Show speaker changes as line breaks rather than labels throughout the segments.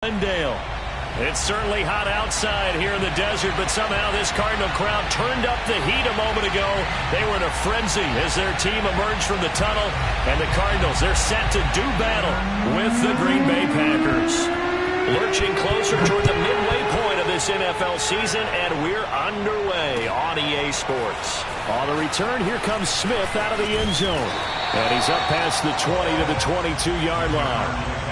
Glendale. It's certainly hot outside here in the desert, but somehow this Cardinal crowd turned up the heat a moment ago. They were in a frenzy as their team emerged from the tunnel, and the Cardinals, they're set to do battle with the Green Bay Packers. Lurching closer toward the midway point of this NFL season, and we're underway on EA Sports. On the return, here comes Smith out of the end zone, and he's up past the 20 to the 22-yard line.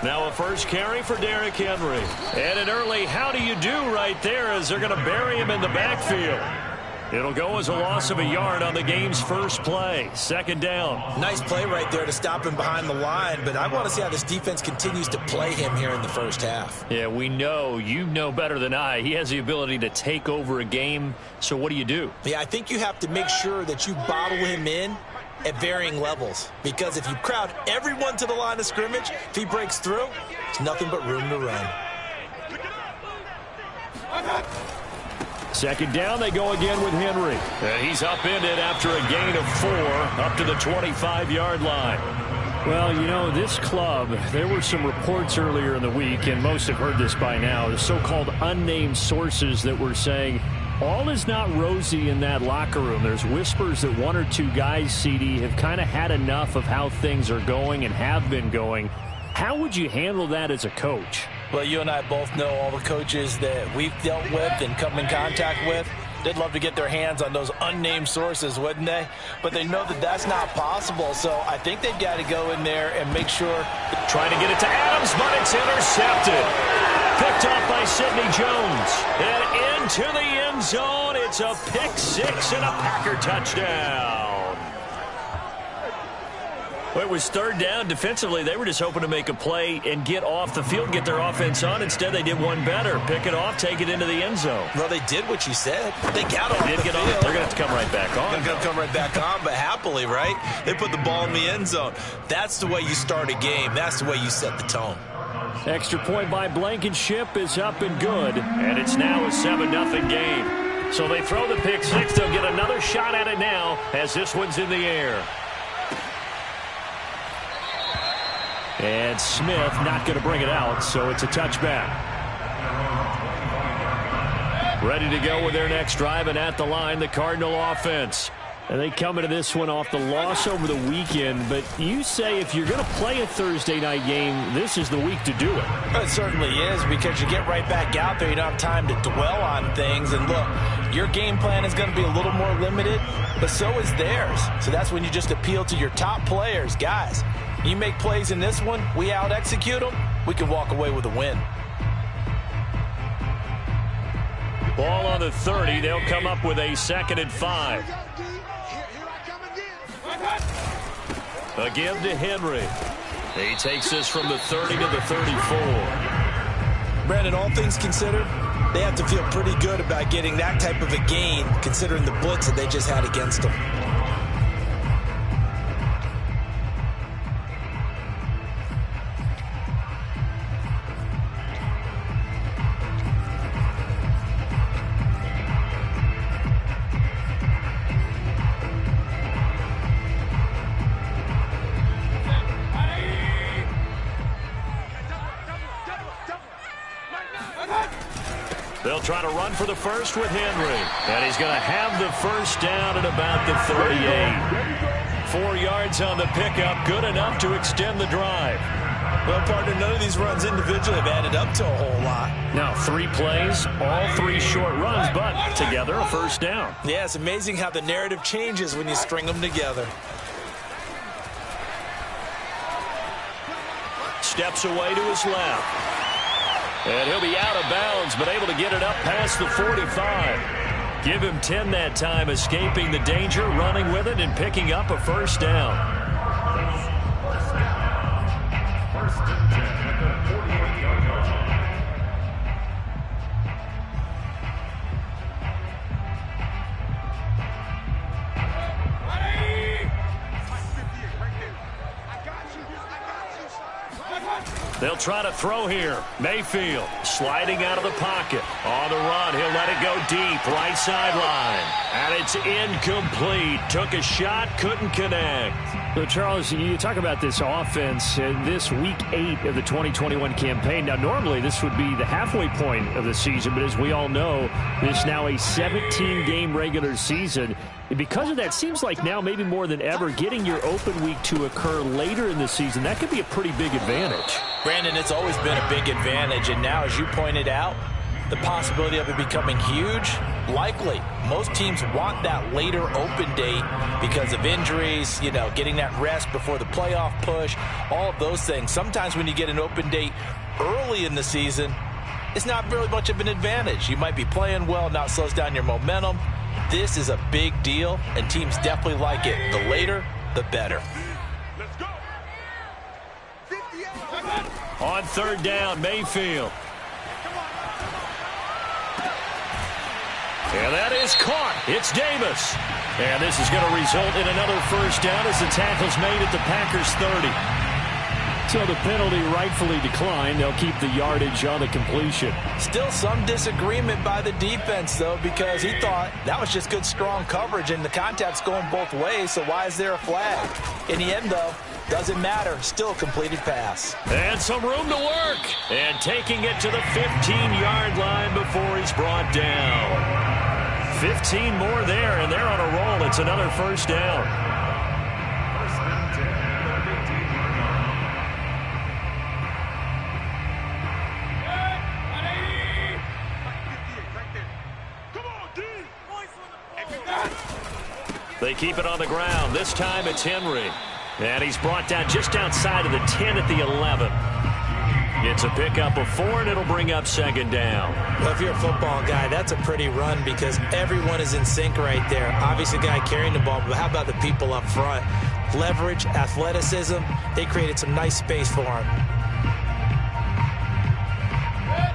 Now a first carry for Derrick Henry. And an early how do you do right there as they're going to bury him in the backfield. It'll go as a loss of a yard on the game's first play. Second down.
Nice play right there to stop him behind the line, but I want to see how this defense continues to play him here in the first half.
Yeah, we know, you know better than I, he has the ability to take over a game. So what do?
Yeah, I think you have to make sure that you bottle him in at varying levels, because if you crowd everyone to the line of scrimmage, if he breaks through, there's nothing but room to run.
Second down, they go again with Henry. He's upended after a gain of 4 up to the 25-yard line. Well, you know, this club, there were some reports earlier in the week, and most have heard this by now, the so-called unnamed sources that were saying all is not rosy in that locker room. There's whispers that 1 or 2 guys, CD, have kind of had enough of how things are going and have been going. How would you handle that as a coach?
Well, you and I both know all the coaches that we've dealt with and come in contact with. They'd love to get their hands on those unnamed sources, wouldn't they? But they know that that's not possible, so I think they've got to go in there and make sure.
Trying to get it to Adams, but it's intercepted. Picked off by Sidney Jones. And into the end zone. It's a pick 6 and a Packer touchdown. Well, it was third down. Defensively, they were just hoping to make a play and get off the field, get their offense on. Instead, they did one better. Pick it off, take it into the end zone.
Well, they did what you said. They got off the field.
They're going to have to come right back on.
They're going to come right back on, but happily, right? They put the ball in the end zone. That's the way you start a game. That's the way you set the tone.
Extra point by Blankenship is up and good, and it's now a 7-0 game. So they throw the pick 6. They'll get another shot at it now as this one's in the air. And Smith not going to bring it out, so it's a touchback. Ready to go with their next drive, and at the line, the Cardinal offense. And they come into this one off the loss over the weekend, but you say if you're going to play a Thursday night game, this is the week to do it.
It certainly is, because you get right back out there. You don't have time to dwell on things. And look, your game plan is going to be a little more limited, but so is theirs. So that's when you just appeal to your top players. Guys, you make plays in this one, we out-execute them, we can walk away with a win.
Ball on the 30. They'll come up with a 2nd and 5. A give to Henry. He takes this from the 30 to the 34.
Brandon, all things considered, they have to feel pretty good about getting that type of a gain, considering the blitz that they just had against them.
They'll try to run for the first with Henry. And he's going to have the first down at about the 38. 4 yards on the pickup, good enough to extend the drive.
Well, partner, none of these runs individually have added up to a whole lot.
Now, 3 plays, all 3 short runs, but together a first down.
Yeah, it's amazing how the narrative changes when you string them together.
Steps away to his left. And he'll be out of bounds, but able to get it up past the 45. Give him 10 that time, escaping the danger, running with it, and picking up a first down. First and 10 at the 48-yard line. They'll try to throw here. Mayfield sliding out of the pocket. On the run, he'll let it go deep. Right sideline. And it's incomplete. Took a shot, couldn't connect.
So, Charles, you talk about this offense in this Week 8 of the 2021 campaign. Now, normally this would be the halfway point of the season, but as we all know, this now a 17-game regular season. And because of that, seems like now maybe more than ever, getting your open week to occur later in the season, that could be a pretty big advantage.
Brandon, it's always been a big advantage, and now, as you pointed out, the possibility of it becoming huge, likely. Most teams want that later open date because of injuries, you know, getting that rest before the playoff push, all of those things. Sometimes when you get an open date early in the season, it's not really much of an advantage. You might be playing well, now it slows down your momentum. This is a big deal, and teams definitely like it. The later, the better.
On third down, Mayfield. And that is caught. It's Davis. And this is going to result in another first down as the tackle's made at the Packers' 30.
So the penalty rightfully declined. They'll keep the yardage on the completion.
Still some disagreement by the defense, though, because he thought that was just good, strong coverage, and the contact's going both ways, so why is there a flag? In the end, though, doesn't matter. Still a completed pass.
And some room to work. And taking it to the 15-yard line before he's brought down. 15 more there, and they're on a roll. It's another first down. They keep it on the ground. This time it's Henry. And he's brought down just outside of the 10 at the 11. It's a pickup of 4, and it'll bring up second down.
Well, if you're a football guy, that's a pretty run because everyone is in sync right there. Obviously, the guy carrying the ball, but how about the people up front? Leverage, athleticism, they created some nice space for him.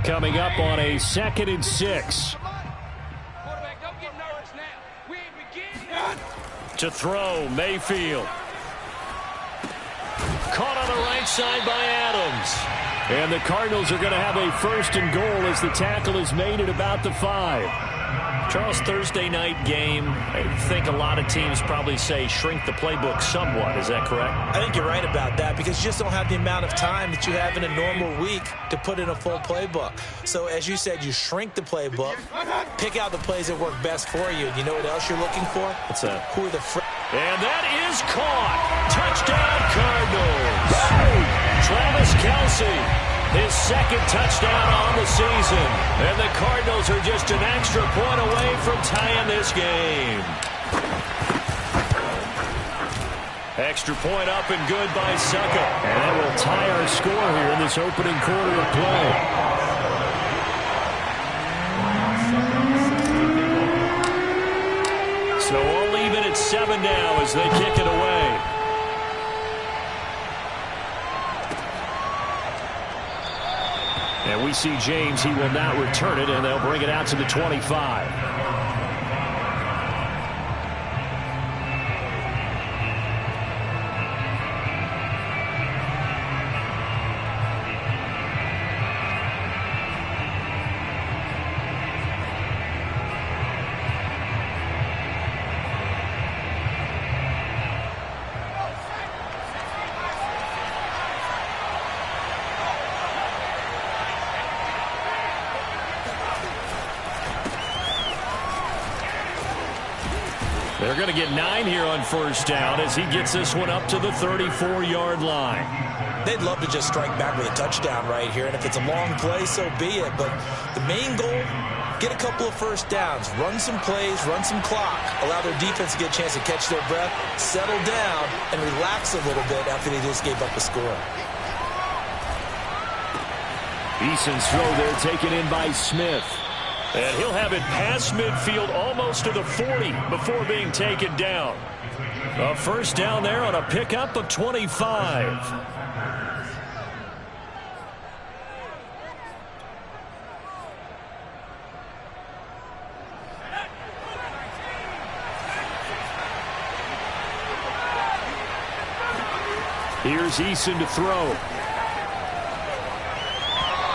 Coming up on a 2nd and 6.
To throw, Mayfield. Caught on the right side by Adams.
And the Cardinals are going to have a 1st and goal as the tackle is made at about the 5.
Charles, Thursday night game, I think a lot of teams probably say shrink the playbook somewhat. Is that correct?
I think you're right about that because you just don't have the amount of time that you have in a normal week to put in a full playbook. So as you said, you shrink the playbook, pick out the plays that work best for you. You know what else you're looking for?
What's that?
Who are the
And that is caught. Touchdown, Cardinals. Travis Kelce, his 2nd touchdown on the season. And the Cardinals are just an extra point away from tying this game. Extra point up and good by Succop.
And that will tie our score here in this opening quarter of play.
So all even at 7 now as they kick it away.
And we see James, he will not return it, and they'll bring it out to the 25.
They're going to get 9 here on first down as he gets this one up to the 34-yard line.
They'd love to just strike back with a touchdown right here, and if it's a long play, so be it. But the main goal, get a couple of first downs, run some plays, run some clock, allow their defense to get a chance to catch their breath, settle down, and relax a little bit after they just gave up a score.
Eason's throw there taken in by Smith.
And he'll have it past midfield almost to the 40 before being taken down. A first down there on a pickup of 25.
Here's Eason to throw.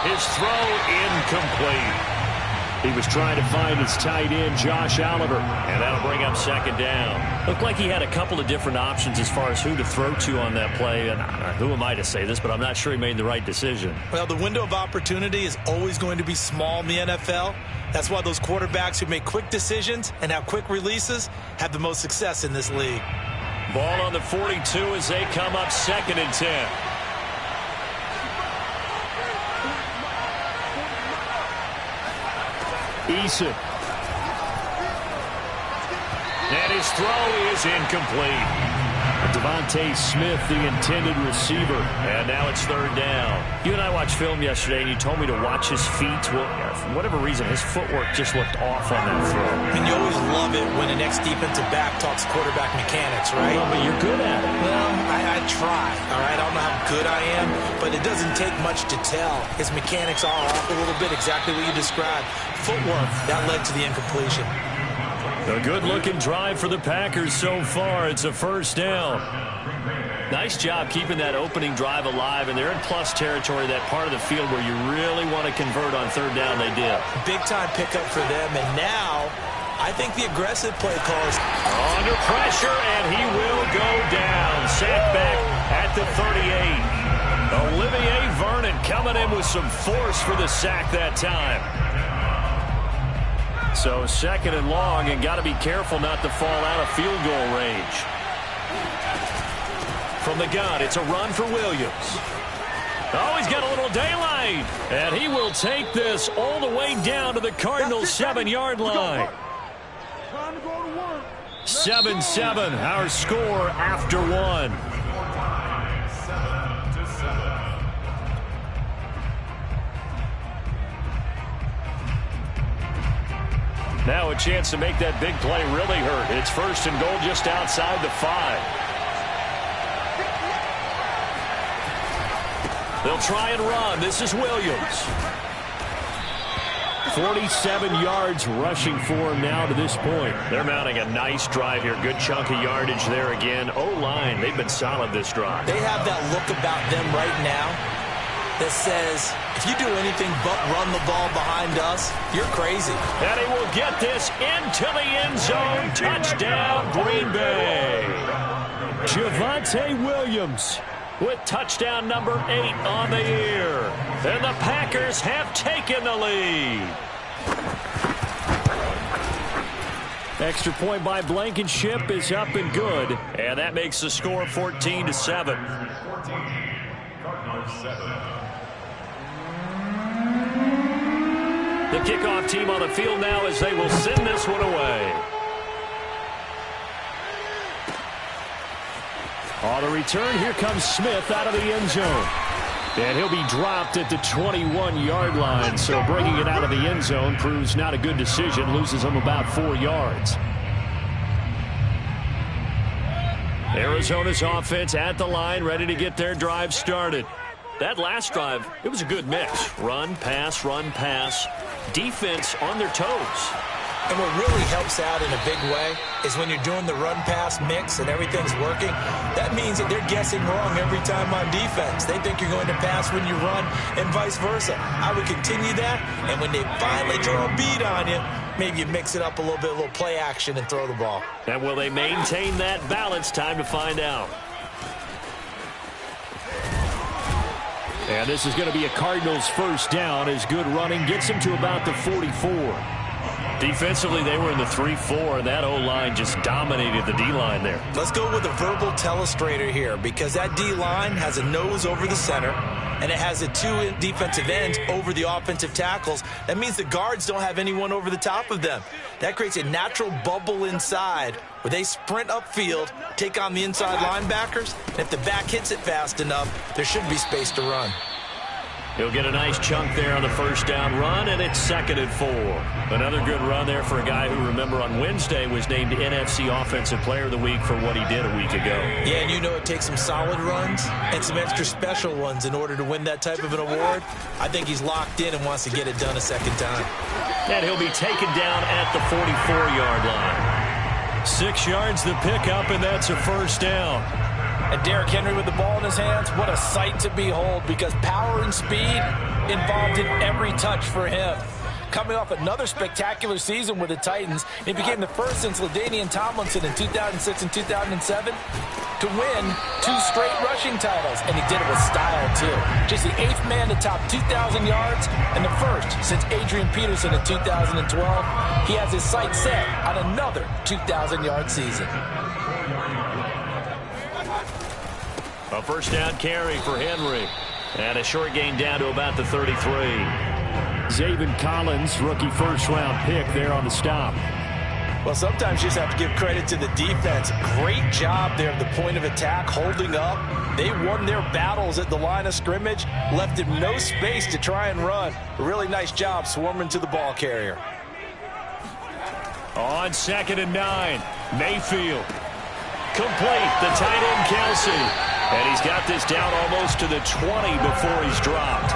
His throw incomplete.
He was trying to find his tight end, Josh Oliver.
And that'll bring up second down.
Looked like he had a couple of different options as far as who to throw to on that play. And who am I to say this, but I'm not sure he made the right decision.
Well, the window of opportunity is always going to be small in the NFL. That's why those quarterbacks who make quick decisions and have quick releases have the most success in this league.
Ball on the 42 as they come up 2nd and 10.
Eason.
And his throw is incomplete.
Devontae Smith, the intended receiver.
And now it's 3rd down.
You and I watched film yesterday, and you told me to watch his feet. Well, for whatever reason, his footwork just looked off on that throw.
And you always love it when an ex-defensive back talks quarterback mechanics, right?
Well, but you're good at it.
Well, I try, all right? I don't know how good I am, but it doesn't take much to tell. His mechanics are off a little bit, exactly what you described. Footwork, that led to the incompletion.
A good-looking drive for the Packers so far. It's a 1st down.
Nice job keeping that opening drive alive, and they're in plus territory, that part of the field where you really want to convert on 3rd down. They did.
Big-time pickup for them, and now I think the aggressive play calls.
Under pressure, and he will go down. Sacked back at the 38. Olivier Vernon coming in with some force for the sack that time. So 2nd and long, and got to be careful not to fall out of field goal range. From the gun, it's a run for Williams. Oh, he's got a little daylight. And he will take this all the way down to the Cardinals' 7-yard line. 7-7, our score after 1. Now a chance to make that big play really hurt. It's 1st and goal just outside the 5. They'll try and run. This is Williams.
47 yards rushing for him now to this point.
They're mounting a nice drive here. Good chunk of yardage there again. O-line, they've been solid this drive.
They have that look about them right now that says, if you do anything but run the ball behind us, you're crazy.
And he will get this into the end zone. Touchdown, Green Bay.
Javonte Williams
with touchdown number 8 on the year. And the Packers have taken the lead.
Extra point by Blankenship is up and good.
And that makes the score 14-7. The kickoff team on the field now as they will send this one away.
On the return, here comes Smith out of the end zone. And he'll be dropped at the 21-yard line. So bringing it out of the end zone proves not a good decision. Loses him about 4 yards.
Arizona's offense at the line, ready to get their drive started. That last drive, it was a good mix. Run, pass. Defense on their toes.
And what really helps out in a big way is when you're doing the run-pass mix and everything's working, that means that they're guessing wrong every time on defense. They think you're going to pass when you run and vice versa. I would continue that, and when they finally draw a beat on you, maybe you mix it up a little bit, a little play action and throw the ball.
And will they maintain that balance? Time to find out.
And this is going to be a Cardinals 1st down as good running gets them to about the 44.
Defensively, they were in the 3-4, and that O-line just dominated the D-line there.
Let's go with a verbal telestrator here, because that D-line has a nose over the center, and it has the 2 defensive ends over the offensive tackles. That means the guards don't have anyone over the top of them. That creates a natural bubble inside where they sprint upfield, take on the inside linebackers, and if the back hits it fast enough, there should be space to run.
He'll get a nice chunk there on the 1st down run, and it's 2nd and 4. Another good run there for a guy who, remember, on Wednesday was named NFC Offensive Player of the Week for what he did a week ago.
Yeah, and you know it takes some solid runs and some extra special ones in order to win that type of an award. I think he's locked in and wants to get it done a 2nd time.
And he'll be taken down at the 44-yard line. 6 yards the pickup, and that's a 1st down.
And Derrick Henry with the ball in his hands, what a sight to behold, because power and speed involved in every touch for him. Coming off another spectacular season with the Titans, he became the first since LaDainian Tomlinson in 2006 and 2007 to win 2 straight rushing titles, and he did it with style, too. Just the 8th man to top 2,000 yards and the first since Adrian Peterson in 2012. He has his sights set on another 2,000-yard season.
A first down carry for Henry, and a short gain down to about the 33.
Zaven Collins, rookie first-round pick there on the stop.
Well, sometimes you just have to give credit to the defense. Great job there at the point of attack, holding up. They won their battles at the line of scrimmage, left him no space to try and run. A really nice job swarming to the ball carrier.
On 2nd and 9, Mayfield. Complete, the tight end Kelsey. And he's got this down almost to the 20 before he's dropped.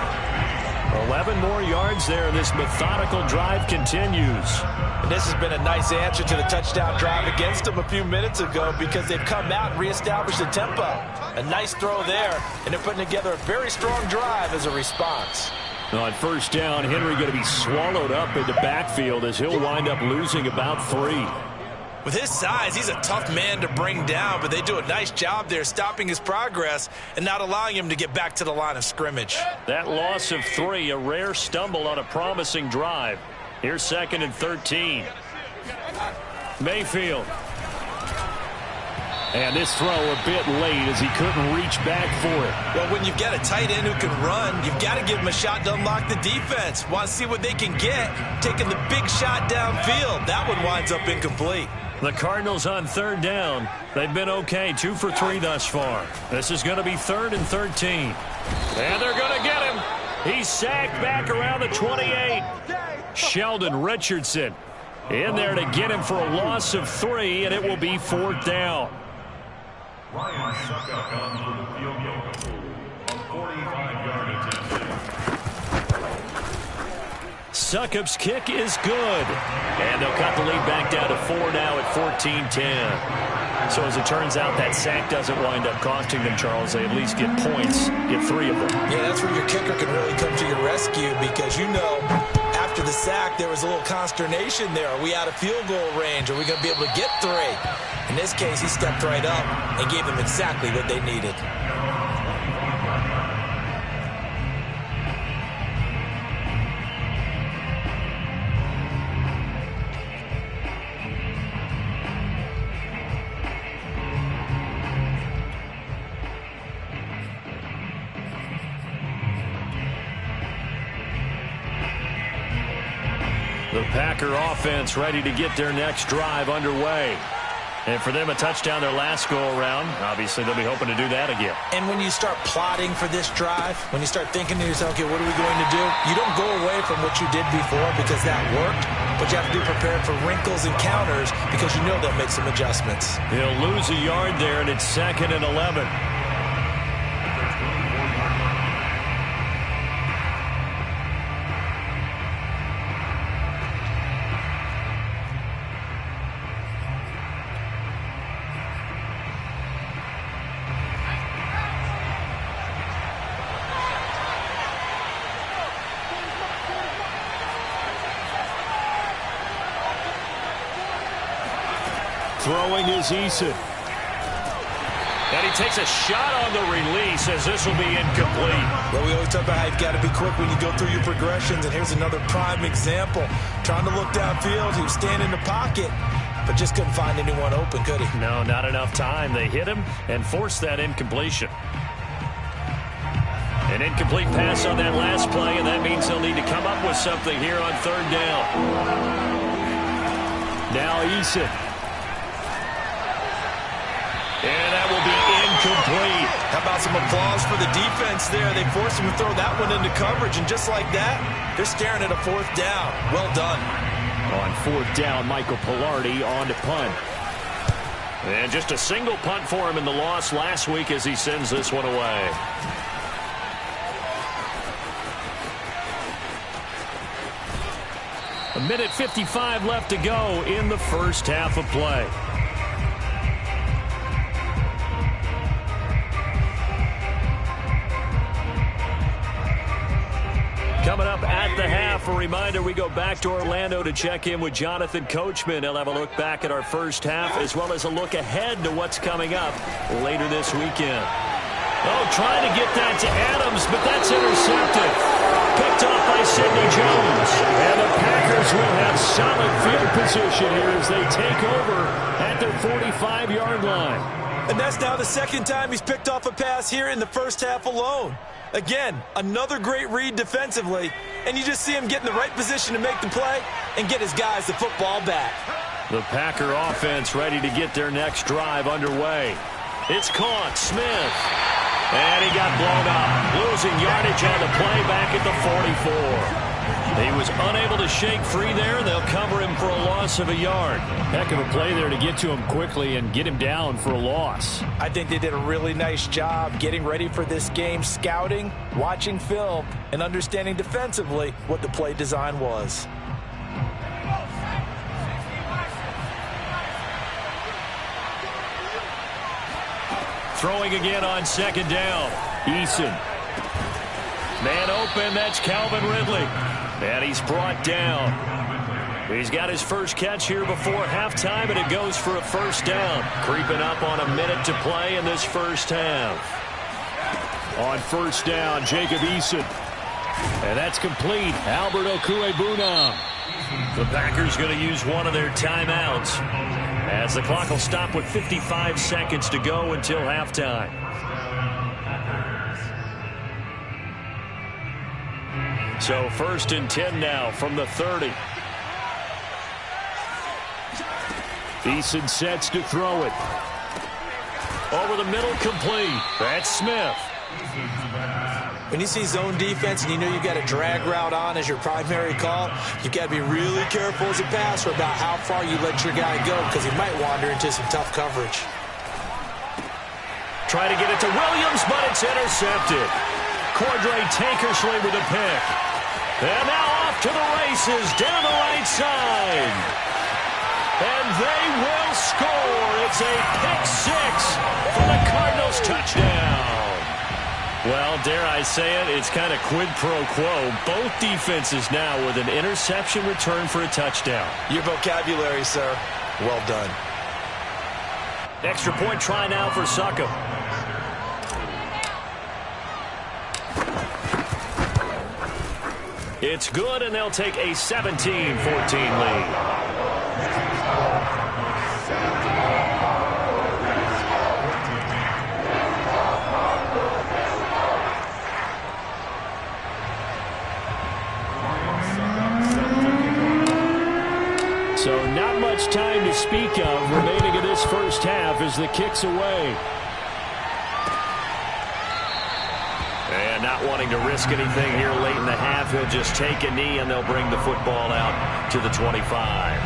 11 more yards there. This methodical drive continues.
And this has been a nice answer to the touchdown drive against them a few minutes ago, because they've come out and reestablished the tempo. A nice throw there, and they're putting together a very strong drive as a response.
On first down, Henry going to be swallowed up in the backfield as he'll wind up losing about 3.
With his size, he's a tough man to bring down, but they do a nice job there stopping his progress and not allowing him to get back to the line of scrimmage.
That loss of 3, a rare stumble on a promising drive. Here's 2nd and 13. Mayfield.
And this throw a bit late as he couldn't reach back for it.
Well, when you've got a tight end who can run, you've got to give him a shot to unlock the defense. Want to see what they can get, taking the big shot downfield. That one winds up incomplete.
The Cardinals on 3rd down. They've been okay, 2 for 3 thus far. This is going to be 3rd and 13. And they're going to get him. He's sacked back around the 28. Sheldon Richardson in there to get him for a loss of 3, and it will be 4th down.
Ryan Succop comes for the field goal. A 45-yard attempt.
Succop's kick is good. And they'll cut the lead back down to 4 now at 14-10. So as it turns out, that sack doesn't wind up costing them, Charles. They at least get points, get 3 of them.
Yeah, that's where your kicker can really come to your rescue, because you know after the sack there was a little consternation there. Are we out of field goal range? Are we going to be able to get 3? In this case, he stepped right up and gave them exactly what they needed.
The Packer offense ready to get their next drive underway. And for them, a touchdown their last go-around. Obviously, they'll be hoping to do that again.
And when you start plotting for this drive, when you start thinking to yourself, okay, what are we going to do? You don't go away from what you did before because that worked, but you have to be prepared for wrinkles and counters because you know they'll make some adjustments.
He'll lose a yard there, and it's 2nd and 11.
Throwing is Eason.
And he takes a shot on the release as this will be incomplete.
Well, we always talk about how you've got to be quick when you go through your progressions, and here's another prime example. Trying to look downfield, he was standing in the pocket, but just couldn't find anyone open, could he?
No, not enough time. They hit him and forced that incompletion. An incomplete pass on that last play, and that means they'll need to come up with something here on 3rd down.
Now Eason.
And that will be incomplete.
How about some applause for the defense there? They forced him to throw that one into coverage, and just like that, they're staring at a 4th down. Well done.
On 4th down, Michael Pilardi on to punt.
And just a single punt for him in the loss last week as he sends this one away. A minute 55 left to go in the first half of play. Coming up at the half, a reminder, we go back to Orlando to check in with Jonathan Coachman. He'll have a look back at our first half as well as a look ahead to what's coming up later this weekend. Oh, trying to get that to Adams, but that's intercepted. Picked off by Sidney Jones. And the Packers will have solid field position here as they take over at their 45-yard line.
And that's now the second time he's picked off a pass here in the first half alone. Again, another great read defensively, and you just see him get in the right position to make the play and get his guys the football back.
The Packer offense ready to get their next drive underway. It's caught, Smith. And he got blown up, losing yardage on the play back at the 44. He was unable to shake free there. They'll cover him for a loss of a yard.
Heck of a play there to get to him quickly and get him down for a loss.
I think they did a really nice job getting ready for this game, scouting, watching film, and understanding defensively what the play design was.
Throwing again on second down. Eason. Man open, that's Calvin Ridley. And he's brought down. He's got his first catch here before halftime, and it goes for a first down. Creeping up on a minute to play in this first half.
On first down, Jacob Eason. And that's complete. Albert Okwuegbunam.
The Packers going to use one of their timeouts as the clock will stop with 55 seconds to go until halftime. So 1st and 10 now from the 30.
Eason sets to throw it.
Over the middle, complete. That's Smith.
When you see zone defense and you know you've got a drag route on as your primary call, you've got to be really careful as a passer about how far you let your guy go because he might wander into some tough coverage.
Try to get it to Williams, but it's intercepted. Cordray Tankersley with a pick. And now off to the races down the right side. And they will score. It's a pick six for the Cardinals touchdown. Well, dare I say it, it's kind of quid pro quo. Both defenses now with an interception return for a touchdown.
Your vocabulary, sir. Well done.
Extra point try now for Succop. It's good, and they'll take a 17-14 lead.
So not much time to speak of remaining in this first half as the kick's away.
And not wanting to risk anything here late in the half, he'll just take a knee and they'll bring the football out to the 25.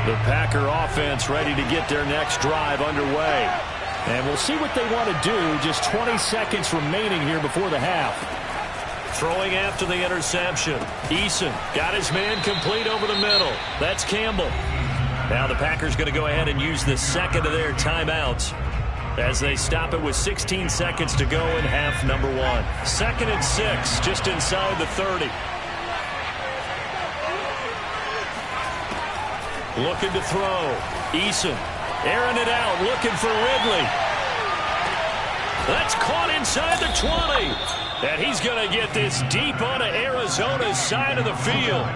The Packer offense ready to get their next drive underway.
And we'll see what they want to do. Just 20 seconds remaining here before the half.
Throwing after the interception. Eason got his man complete over the middle. That's Campbell. Now the Packers going to go ahead and use the second of their timeouts as they stop it with 16 seconds to go in half number one. 2nd and 6, just inside the 30. Looking to throw. Eason airing it out, looking for Ridley. That's caught inside the 20. And he's going to get this deep onto Arizona's side of the field.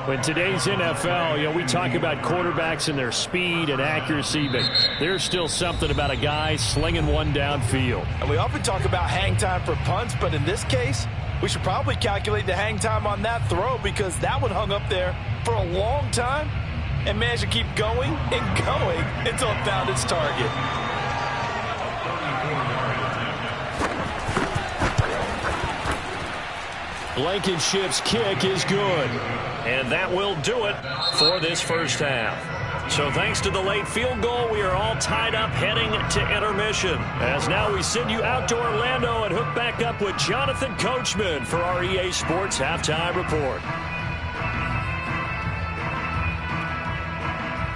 In today's NFL, we talk about quarterbacks and their speed and accuracy, but there's still something about a guy slinging one downfield.
And we often talk about hang time for punts, but in this case, we should probably calculate the hang time on that throw because that one hung up there for a long time and managed to keep going and going until it found its target.
Blankenship's kick is good.
And that will do it for this first half. So thanks to the late field goal, we are all tied up heading to intermission. As now we send you out to Orlando and hook back up with Jonathan Coachman for our EA Sports Halftime Report.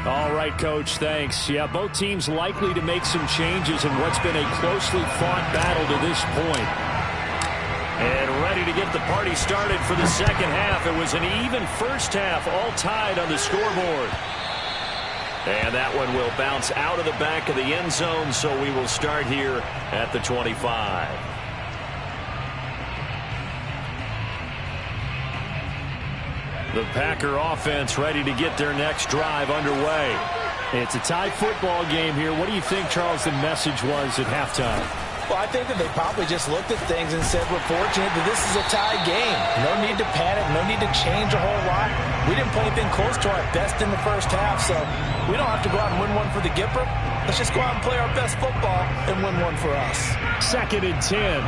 All right, Coach, thanks. Yeah, both teams likely to make some changes in what's been a closely fought battle to this point.
And ready to get the party started for the second half. It was an even first half, all tied on the scoreboard. And that one will bounce out of the back of the end zone, so we will start here at the 25. The Packer offense ready to get their next drive underway.
It's a tie football game here. What do you think, Charles, the message was at halftime?
Well, I think that they probably just looked at things and said, we're fortunate that this is a tie game. No need to panic, no need to change a whole lot. We didn't play anything close to our best in the first half, so we don't have to go out and win one for the Gipper. Let's just go out and play our best football and win one for us.
2nd and 10.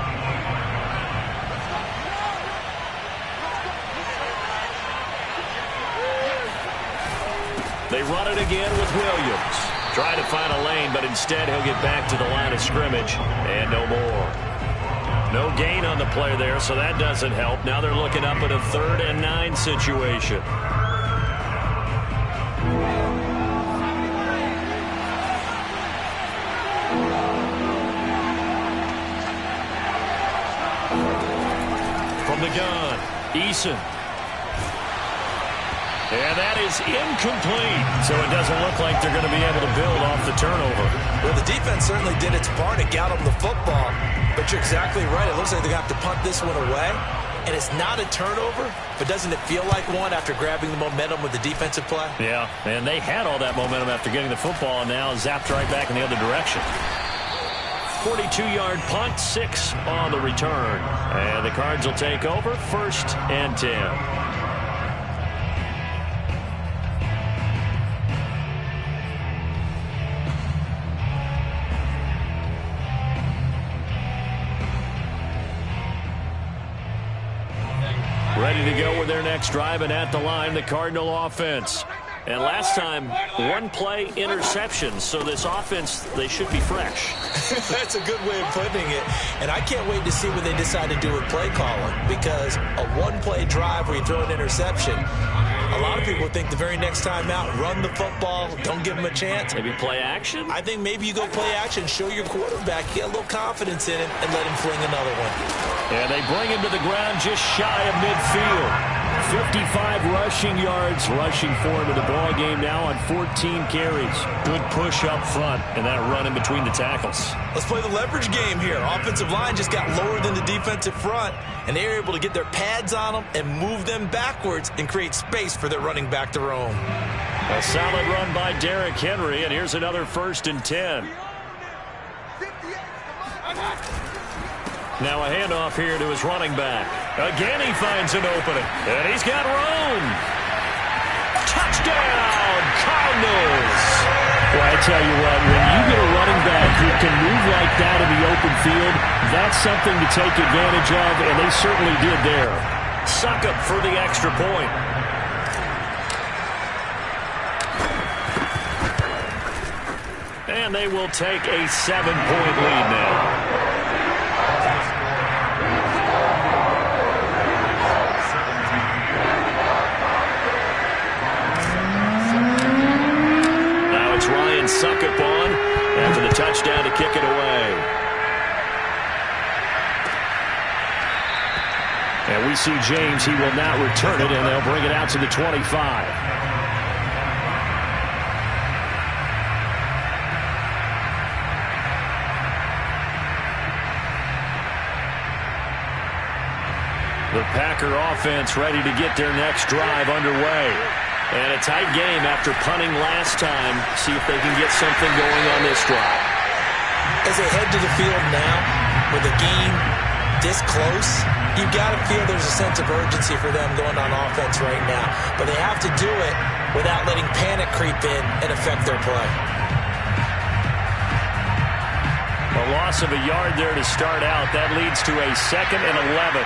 They run it again with Williams. Try to find a lane, but instead he'll get back to the line of scrimmage and no more. No gain on the play there, so that doesn't help. Now they're looking up at a 3rd and 9 situation. From the gun, Eason. And that is incomplete. So it doesn't look like they're going to be able to build off the turnover.
Well, the defense certainly did its part to get them the football. But you're exactly right. It looks like they're going to have to punt this one away. And it's not a turnover, but doesn't it feel like one after grabbing the momentum with the defensive play?
Yeah, and they had all that momentum after getting the football, and now zapped right back in the other direction. 42-yard punt, 6 on the return. And the Cards will take over, 1st and 10. Ready to go with their next drive, and at the line, the Cardinal offense. And last time, 1-play interception. So this offense, they should be fresh.
That's a good way of putting it. And I can't wait to see what they decide to do with play calling. Because a 1-play drive where you throw an interception, a lot of people think the very next time out, run the football, don't give them a chance.
Maybe play action?
I think maybe you go play action, show your quarterback, get a little confidence in him, and let him fling another one.
And they bring him to the ground just shy of midfield. 55 rushing yards rushing for him in the ball game now on 14 carries. Good push up front, and that run in between the tackles.
Let's play the leverage game here. Offensive line just got lower than the defensive front, and they were able to get their pads on them and move them backwards and create space for their running back to roam.
A solid run by Derrick Henry, and here's another 1st and 10. Now a handoff here to his running back. Again he finds an opening, and he's got room. Touchdown, Cardinals!
Well, I tell you what, when you get a running back who can move like that in the open field, that's something to take advantage of, and they certainly did there.
Succop for the extra point. And they will take a 7-point lead now. Succop on after the touchdown to kick it away.
And we see James. He will not return it, and they'll bring it out to the 25.
The Packer offense ready to get their next drive underway. And a tight game after punting last time. See if they can get something going on this drive.
As they head to the field now, with the game this close, you've got to feel there's a sense of urgency for them going on offense right now. But they have to do it without letting panic creep in and affect their play.
A loss of a yard there to start out. That leads to a 2nd and 11.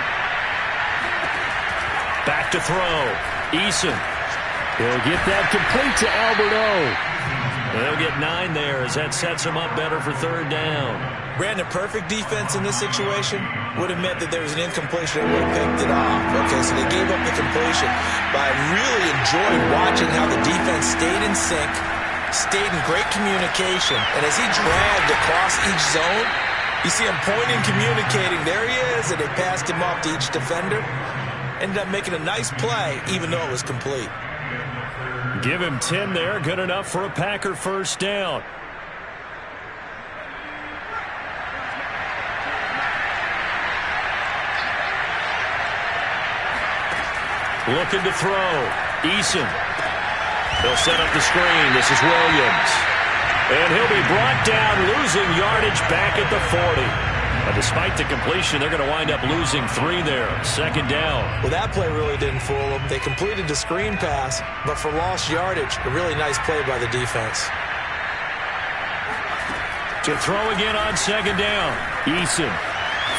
Back to throw. Eason.
He'll get that complete to Alberto.
They'll get 9 there as that sets him up better for third down.
Brandon, perfect defense in this situation would have meant that there was an incompletion. They would have picked it off. Okay, so they gave up the completion. But I really enjoyed watching how the defense stayed in sync, stayed in great communication. And as he dragged across each zone, you see him pointing, communicating. There he is, and they passed him off to each defender. Ended up making a nice play, even though it was complete.
Give him 10 there. Good enough for a Packer first down. Looking to throw. Eason. He'll set up the screen. This is Williams. And he'll be brought down, losing yardage back at the 40. Despite the completion, they're going to wind up losing 3 there. Second down.
Well, that play really didn't fool them. They completed the screen pass, but for lost yardage, a really nice play by the defense.
To throw again on second down. Eason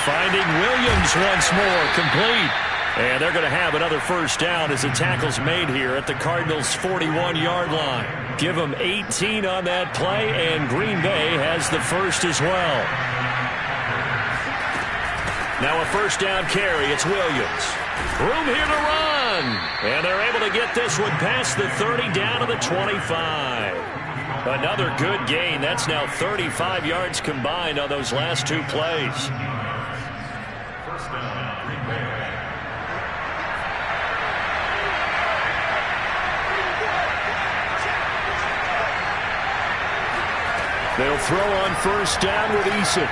finding Williams once more. Complete. And they're going to have another first down as the tackle's made here at the Cardinals' 41-yard line. Give them 18 on that play, and Green Bay has the first as well. Now a first down carry. It's Williams. Room here to run. And they're able to get this one past the 30 down to the 25. Another good gain. That's now 35 yards combined on those last 2 plays.
First down, Green Bay.
They'll throw on first down with Eason.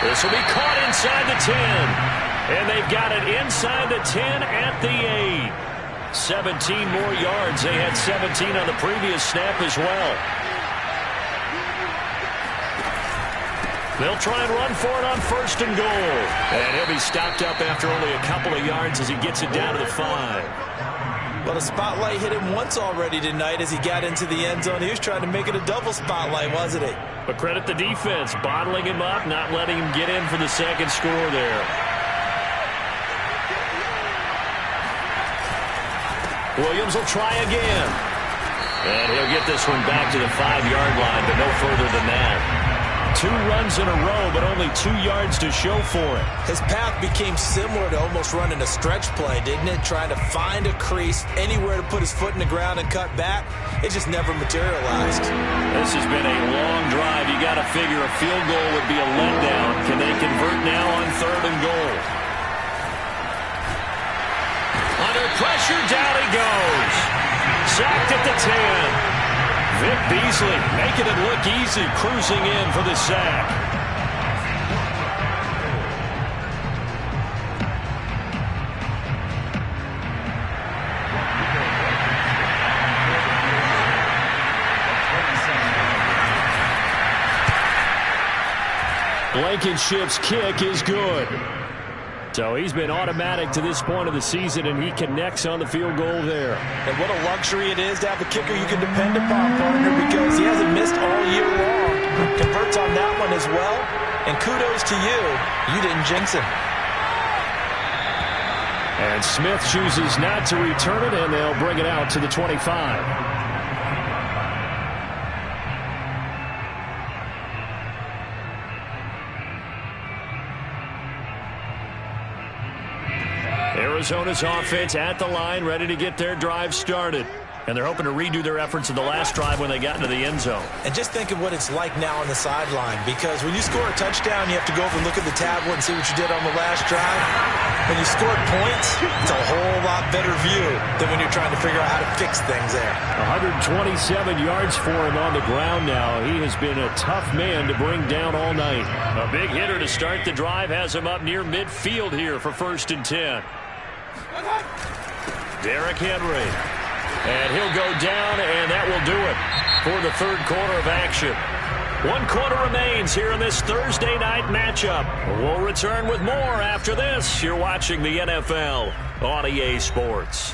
This will be caught inside the 10. And they've got it inside the 10 at the 8. 17 more yards. They had 17 on the previous snap as well. They'll try and run for it on first and goal. And he'll be stopped up after only a couple of yards as he gets it down to the 5.
Well, the spotlight hit him once already tonight as he got into the end zone. He was trying to make it a double spotlight, wasn't he?
But credit the defense, bottling him up, not letting him get in for the second score there. Williams will try again. And he'll get this one back to the 5-yard line, but no further than that. 2 runs in a row, but only 2 yards to show for it.
His path became similar to almost running a stretch play, didn't it? Trying to find a crease, anywhere to put his foot in the ground and cut back. It just never materialized.
This has been a long drive. You got to figure a field goal would be a letdown. Can they convert now on third and goal? Under pressure, down he goes. Sacked at the 10. Vic Beasley making it look easy, cruising in for the sack. Blankenship's kick is good. So he's been automatic to this point of the season, and he connects on the field goal there.
And what a luxury it is to have a kicker you can depend upon, partner, because he hasn't missed all year long. Converts on that one as well. And kudos to you. You didn't jinx him.
And Smith chooses not to return it, and they'll bring it out to the 25. Arizona's offense at the line, ready to get their drive started. And they're hoping to redo their efforts in the last drive when they got into the end zone.
And just think of what it's like now on the sideline, because when you score a touchdown, you have to go over and look at the tablet and see what you did on the last drive. When you score points, it's a whole lot better view than when you're trying to figure out how to fix things there.
127 yards for him on the ground now. He has been a tough man to bring down all night.
A big hitter to start the drive has him up near midfield here for 1st and 10. Derrick Henry. And he'll go down, and that will do it for the third quarter of action. 1 quarter remains here in this Thursday night matchup. We'll return with more after this. You're watching the NFL on EA Sports.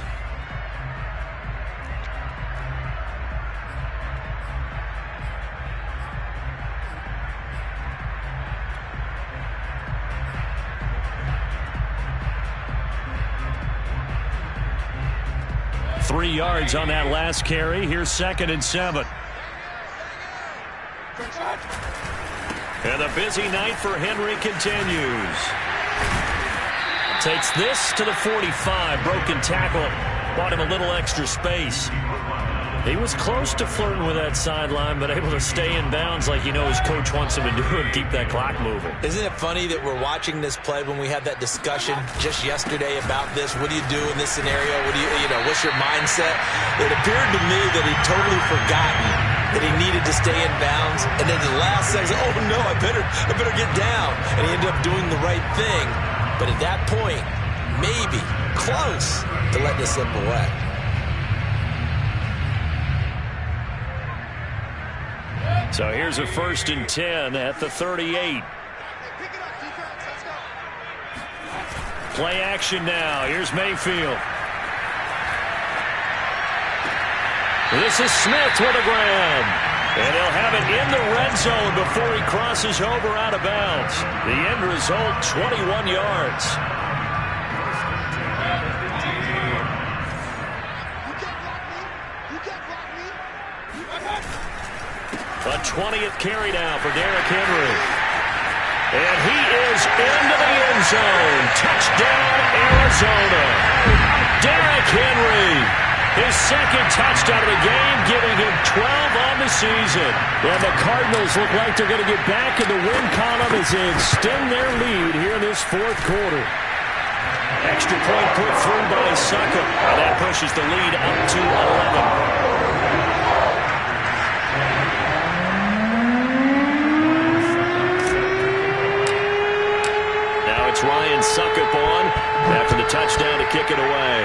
3 yards on that last carry. Here's 2nd and 7. And the busy night for Henry continues. Takes this to the 45. Broken tackle. Bought him a little extra space. He was close to flirting with that sideline, but able to stay in bounds like his coach wants him to do and keep that clock moving.
Isn't it funny that we're watching this play when we had that discussion just yesterday about this? What do you do in this scenario? What do what's your mindset? It appeared to me that he'd totally forgotten that he needed to stay in bounds, and then the last second, oh no, I better get down. And he ended up doing the right thing. But at that point, maybe close to letting it slip away.
So here's a 1st and 10 at the 38. Play action now. Here's Mayfield. This is Smith with a grab. And he'll have it in the red zone before he crosses over out of bounds. The end result, 21 yards. A 20th carry now for Derrick Henry. And he is into the end zone. Touchdown, Arizona. Derrick Henry, his 2nd touchdown of the game, giving him 12 on the season. And the Cardinals look like they're going to get back in the win column as they extend their lead here in this 4th quarter. Extra point put through by Succop. And that pushes the lead up to 11. It's Ryan Succop on after the touchdown to kick it away.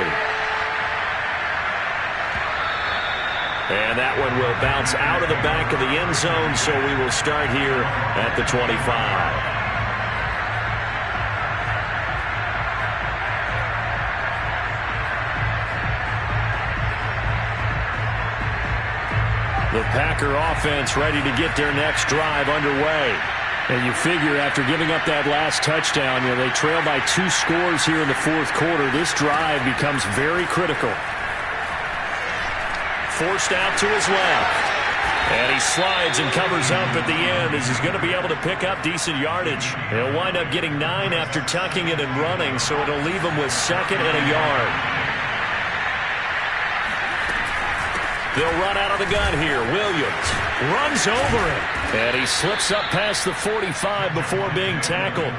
And that one will bounce out of the back of the end zone, so we will start here at the 25. The Packer offense ready to get their next drive underway. And you figure after giving up that last touchdown, they trail by 2 scores here in the 4th quarter. This drive becomes very critical. Forced out to his left. And he slides and covers up at the end as he's going to be able to pick up decent yardage. He'll wind up getting 9 after tucking it and running, so it'll leave him with 2nd and a yard. They'll run out of the gun here. Williams runs over it. And he slips up past the 45 before being tackled.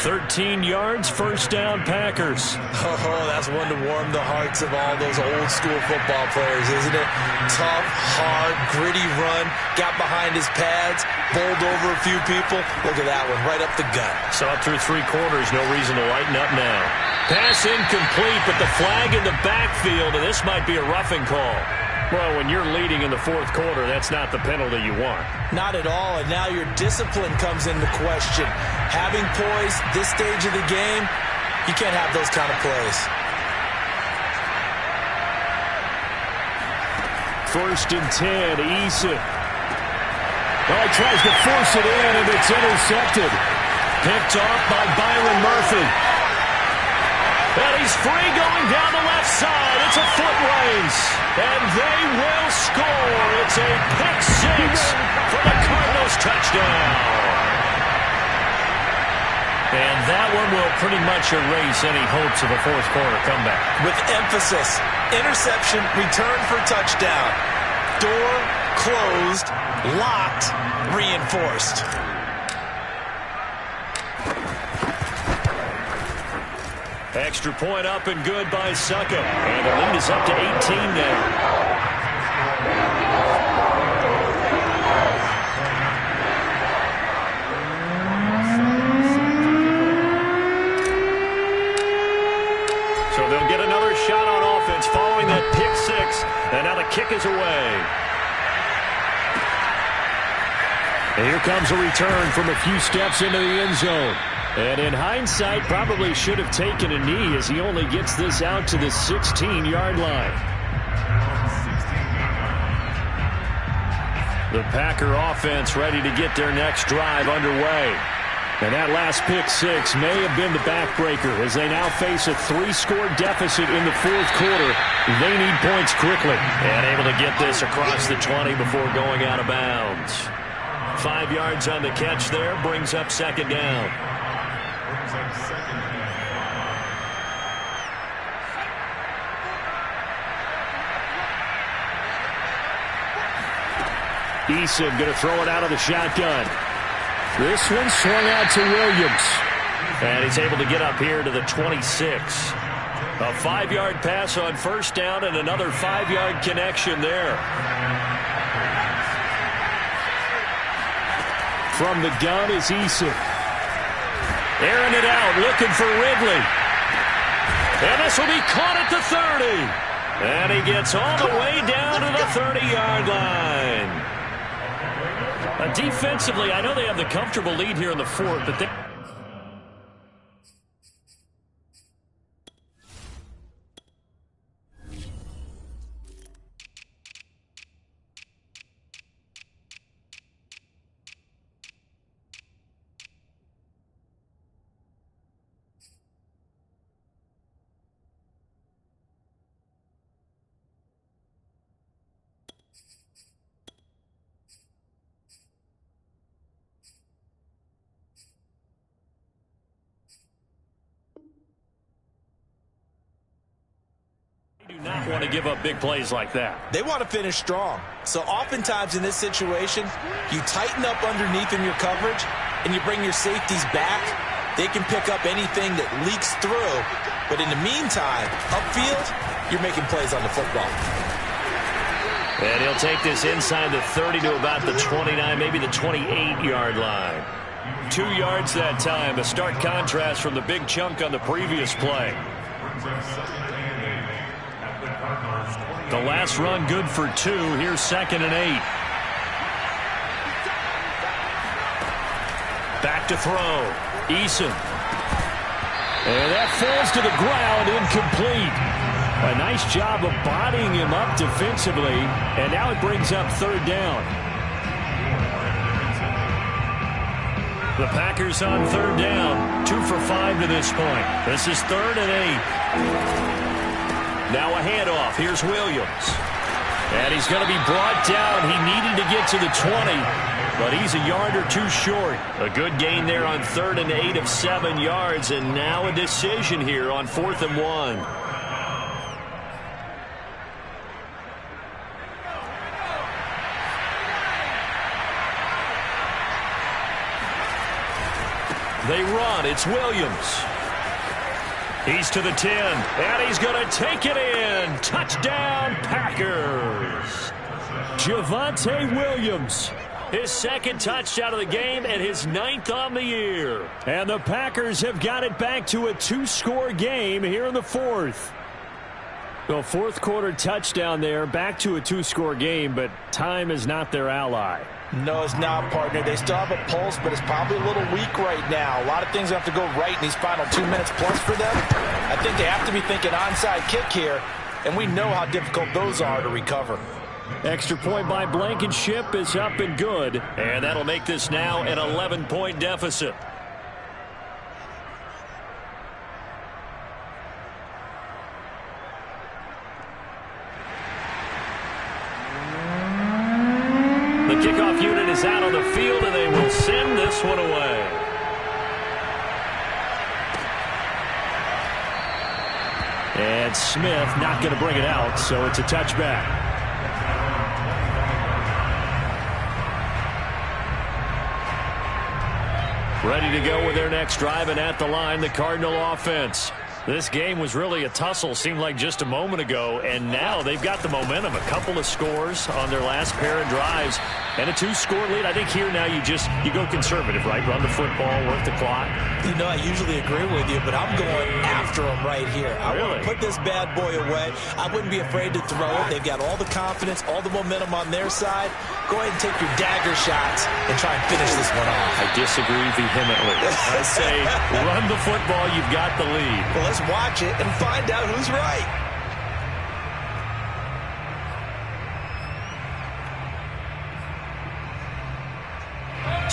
13 yards, 1st down, Packers.
Oh, that's one to warm the hearts of all those old school football players, isn't it? Tough, hard, gritty run, got behind his pads, bowled over a few people. Look at that one, right up the gut.
Saw it through 3 quarters, no reason to lighten up now. Pass incomplete, but the flag in the backfield, and this might be a roughing call. Well, when you're leading in the 4th quarter, that's not the penalty you want.
Not at all, and now your discipline comes into question. Having poise this stage of the game, you can't have those kind of plays.
1st and 10, Eason. Well, he tries to force it in, and it's intercepted.
Picked off by Byron Murphy. And he's free going down the left side. It's a foot race. And they will score. It's a pick 6 for the Cardinals touchdown. And that one will pretty much erase any hopes of a 4th quarter comeback.
With emphasis, interception, return for touchdown. Door closed, locked, reinforced.
Extra point up and good by Succop. And the lead is up to 18 now. So they'll get another shot on offense following that pick 6. And now the kick is away.
And here comes a return from a few steps into the end zone. And in hindsight, probably should have taken a knee as he only gets this out to the 16-yard line. The Packer offense ready to get their next drive underway. And that last pick six may have been the backbreaker as they now face a 3-score deficit in the fourth quarter. They need points quickly.
And able to get this across the 20 before going out of bounds. 5 yards on the catch there, brings up second down.
Eason going to throw it out of the shotgun. This one swung out to Williams.
And he's able to get up here to the 26. A 5-yard pass on first down and another 5-yard connection there.
From the gun is Eason.
Airing it out, looking for Ridley. And this will be caught at the 30. And he gets all the way down to the 30-yard line.
Defensively, I know they have the comfortable lead here in the fourth, but they...
do not want to give up big plays like that.
They want to finish strong. So oftentimes in this situation, you tighten up underneath in your coverage and you bring your safeties back. They can pick up anything that leaks through. But in the meantime, upfield, you're making plays on the football.
And he'll take this inside the 30 to about the 29, maybe the 28-yard line. 2 yards that time. A stark contrast from the big chunk on the previous play. The last run good for 2. Here's 2nd and 8. Back to throw. Eason.
And that falls to the ground, incomplete. A nice job of bodying him up defensively. And now it brings up 3rd down.
The Packers on 3rd down. 2 for 5 to this point. This is 3rd and 8. Now a handoff. Here's Williams. And he's going to be brought down. He needed to get to the 20, but he's a yard or 2 short. A good gain there on 3rd and 8 of 7 yards, and now a decision here on 4th and 1. They run. It's Williams. He's to the 10, and he's going to take it in. Touchdown, Packers.
Javonte Williams.
His 2nd touchdown of the game and his 9th on the year.
And the Packers have got it back to a 2-score game here in the 4th. Well, 4th quarter touchdown there, back to a 2-score game, but time is not their ally.
No, it's not, partner. They still have a pulse, but it's probably a little weak right now. A lot of things have to go right in these final 2 minutes plus for them. I think they have to be thinking onside kick here, and we know how difficult those are to recover.
Extra point by Blankenship is up and good.
And that'll make this now an 11-point deficit. The kickoff unit is out on the field, and they will send this one away.
And Smith not going to bring it out, so it's a touchback.
Ready to go with their next drive, and at the line, the Cardinal offense. This game was really a tussle, seemed like just a moment ago, and now they've got the momentum. A couple of scores on their last pair of drives, and a 2-score lead. I think here now you go conservative, right? Run the football, work the clock.
You know, I usually agree with you, but I'm going after them right here. I want to put this bad boy away. I wouldn't be afraid to throw it. They've got all the confidence, all the momentum on their side. Go ahead and take your dagger shots and try and finish this one off.
I disagree vehemently. I say run the football. You've got the lead.
Well, let's watch it and find out who's right.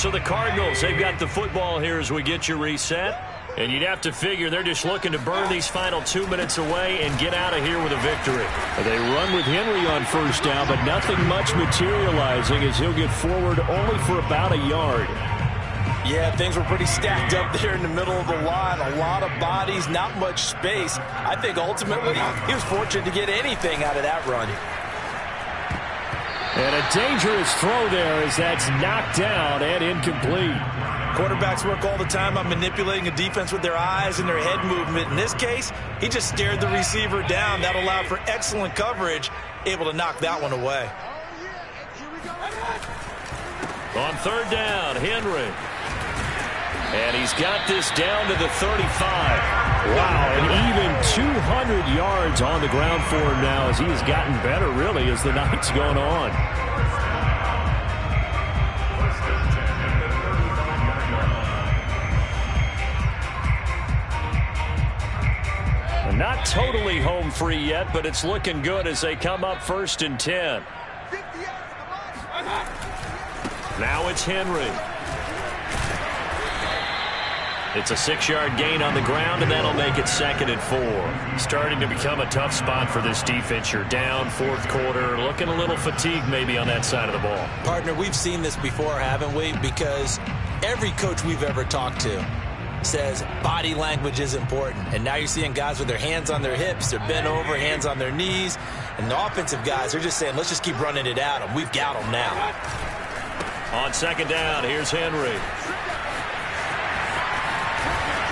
So the Cardinals, they've got the football here as we get you reset. And you'd have to figure they're just looking to burn these final 2 minutes away and get out of here with a victory.
They run with Henry on first down, but nothing much materializing as he'll get forward only for about a yard.
Yeah, things were pretty stacked up there in the middle of the line. A lot of bodies, not much space. I think ultimately he was fortunate to get anything out of that run.
And a dangerous throw there as that's knocked down and incomplete.
Quarterbacks work all the time on manipulating a defense with their eyes and their head movement. In this case, he just stared the receiver down. That allowed for excellent coverage, able to knock that one away.
On third down, Henry. And he's got this down to the 35.
Wow, and even 200 yards on the ground for him now as he has gotten better, really, as the night's gone on.
Not totally home free yet, but it's looking good as they come up 1st and 10. Now it's Henry. It's a 6-yard gain on the ground, and that'll make it 2nd and 4. Starting to become a tough spot for this defense. You're down 4th quarter, looking a little fatigued maybe on that side of the ball.
Partner, we've seen this before, haven't we? Because every coach we've ever talked to says body language is important. And now you're seeing guys with their hands on their hips, they're bent over, hands on their knees. And the offensive guys are just saying, let's just keep running it at them. We've got them now.
On 2nd down, here's Henry.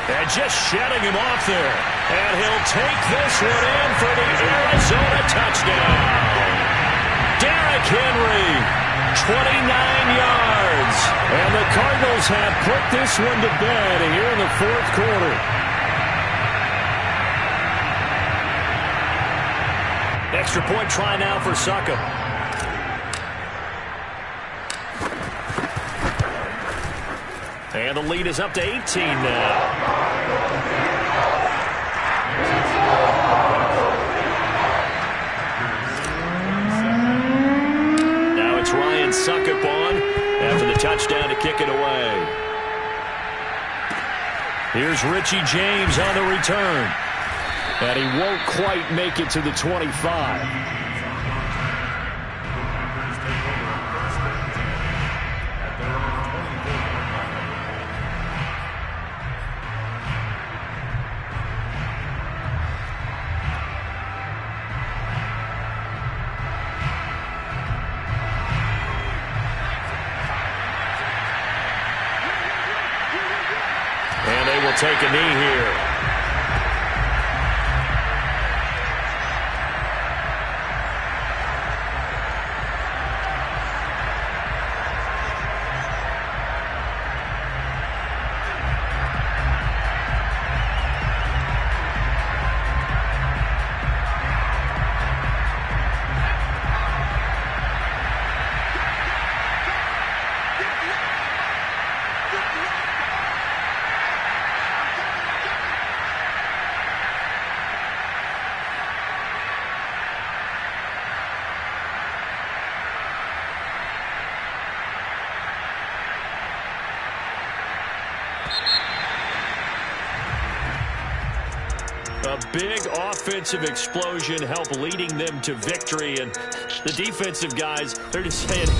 And just shedding him off there. And he'll take this one in for the Arizona touchdown. Derrick Henry, 29 yards. And the Cardinals have put this one to bed here in the 4th quarter. Extra point try now for Succop. And the lead is up to 18 now. Ryan Succop on after the touchdown to kick it away. Here's Richie James on the return. And he won't quite make it to the 25. Take a knee here. A big offensive explosion helped leading them to victory. And the defensive guys, they're just saying,